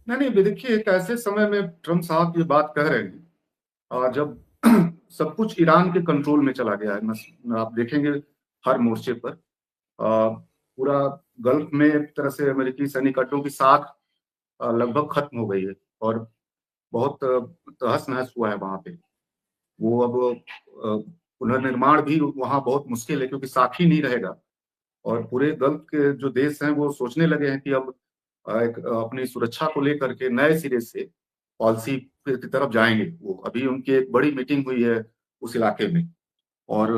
नहीं नहीं, देखिए एक ऐसे समय में ट्रम्प साहब ये बात कह रहे हैं जब सब कुछ ईरान के कंट्रोल में चला गया है। आप देखेंगे हर मोर्चे पर पूरा गल्फ में एक तरह से अमेरिकी सैनिक अड्डों की साख लगभग खत्म हो गई है और बहुत तहस नहस हुआ है वहां पे। वो अब पुनर्निर्माण भी वहां बहुत मुश्किल है क्योंकि साख ही नहीं रहेगा। और पूरे गल्फ के जो देश हैं वो सोचने लगे हैं कि अब अपनी सुरक्षा को लेकर के नए सिरे से पॉलिसी की तरफ जाएंगे। वो अभी उनकी एक बड़ी मीटिंग हुई है उस इलाके में और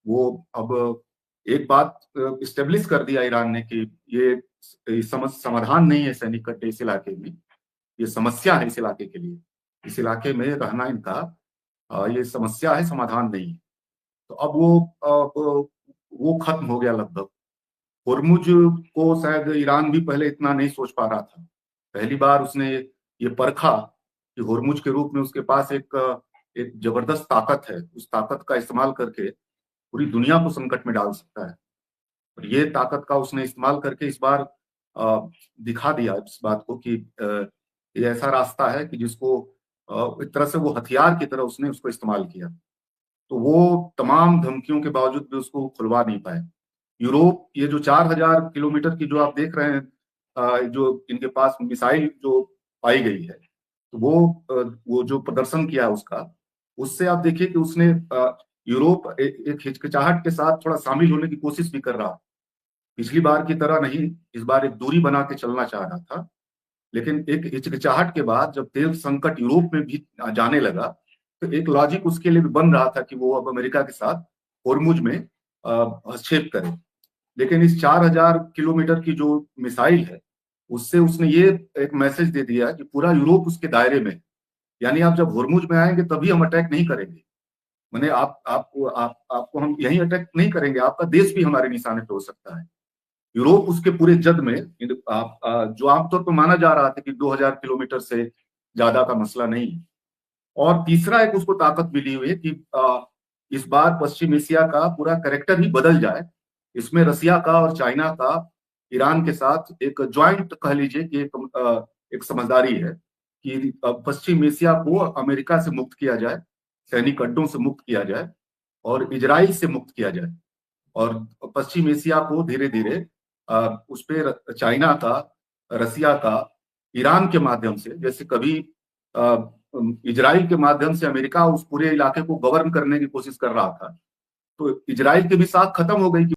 वो अब एक बात इस्टेब्लिश कर दिया ईरान ने कि ये समाधान नहीं है सैनिक कट्टे इस इलाके में। ये समस्या है इस इलाके के लिए। इस इलाके में रहना इनका ये समस्या है, समाधान नहीं है। तो अब वो खत्म हो गया लगभग। हुर्मुज को शायद ईरान भी पहले इतना नहीं सोच पा रहा था। पहली बार उसने ये परखा कि हुर्मुज के रूप में उसके पास एक जबरदस्त ताकत है। उस ताकत का इस्तेमाल करके पूरी दुनिया को संकट में डाल सकता है। और ये ताकत का उसने इस्तेमाल करके इस बार दिखा दिया इस बात को कि ये ऐसा रास्ता है कि जिसको एक तरह से वो हथियार की तरह उसने उसको इस्तेमाल किया। तो वो तमाम धमकियों के बावजूद भी उसको खुलवा नहीं पाए। यूरोप, ये जो 4000 किलोमीटर की जो आप देख रहे हैं जो इनके पास मिसाइल जो पाई गई है, तो वो जो प्रदर्शन किया है उसका, उससे आप देखिए कि उसने यूरोप एक हिचकिचाहट के साथ थोड़ा शामिल होने की कोशिश भी कर रहा। पिछली बार की तरह नहीं, इस बार एक दूरी बना के चलना चाह रहा था। लेकिन एक हिचकिचाहट के बाद जब तेल संकट यूरोप में भी जाने लगा, तो एक लॉजिक उसके लिए भी बन रहा था कि वो अब अमेरिका के साथ होर्मुज में हस्तक्षेप करे। लेकिन इस 4000 किलोमीटर की जो मिसाइल है, उससे उसने ये एक मैसेज दे दिया कि पूरा यूरोप उसके दायरे में है। यानी आप जब होर्मुज में आएंगे तभी हम अटैक नहीं करेंगे। मैंने आपको हम यही अटैक नहीं करेंगे, आपका देश भी हमारे निशाने पे हो सकता है। यूरोप उसके पूरे जद में जो आमतौर पर माना जा रहा था कि 2000 किलोमीटर से ज्यादा का मसला नहीं है। और तीसरा एक उसको ताकत मिली हुई है कि इस बार पश्चिम एशिया का पूरा कैरेक्टर ही बदल जाए। इसमें रसिया का और चाइना का ईरान के साथ एक ज्वाइंट कह लीजिए कि एक समझदारी है कि पश्चिम एशिया को अमेरिका से मुक्त किया जाए, सैनिक अड्डों से मुक्त किया जाए और इजराइल से मुक्त किया जाए। और पश्चिम एशिया को धीरे धीरे उस पर चाइना का, रसिया का, ईरान के माध्यम से, जैसे कभी इजराइल के माध्यम से अमेरिका उस पूरे इलाके को गवर्न करने की कोशिश कर रहा था, तो इजराइल की भी साख खत्म हो गई।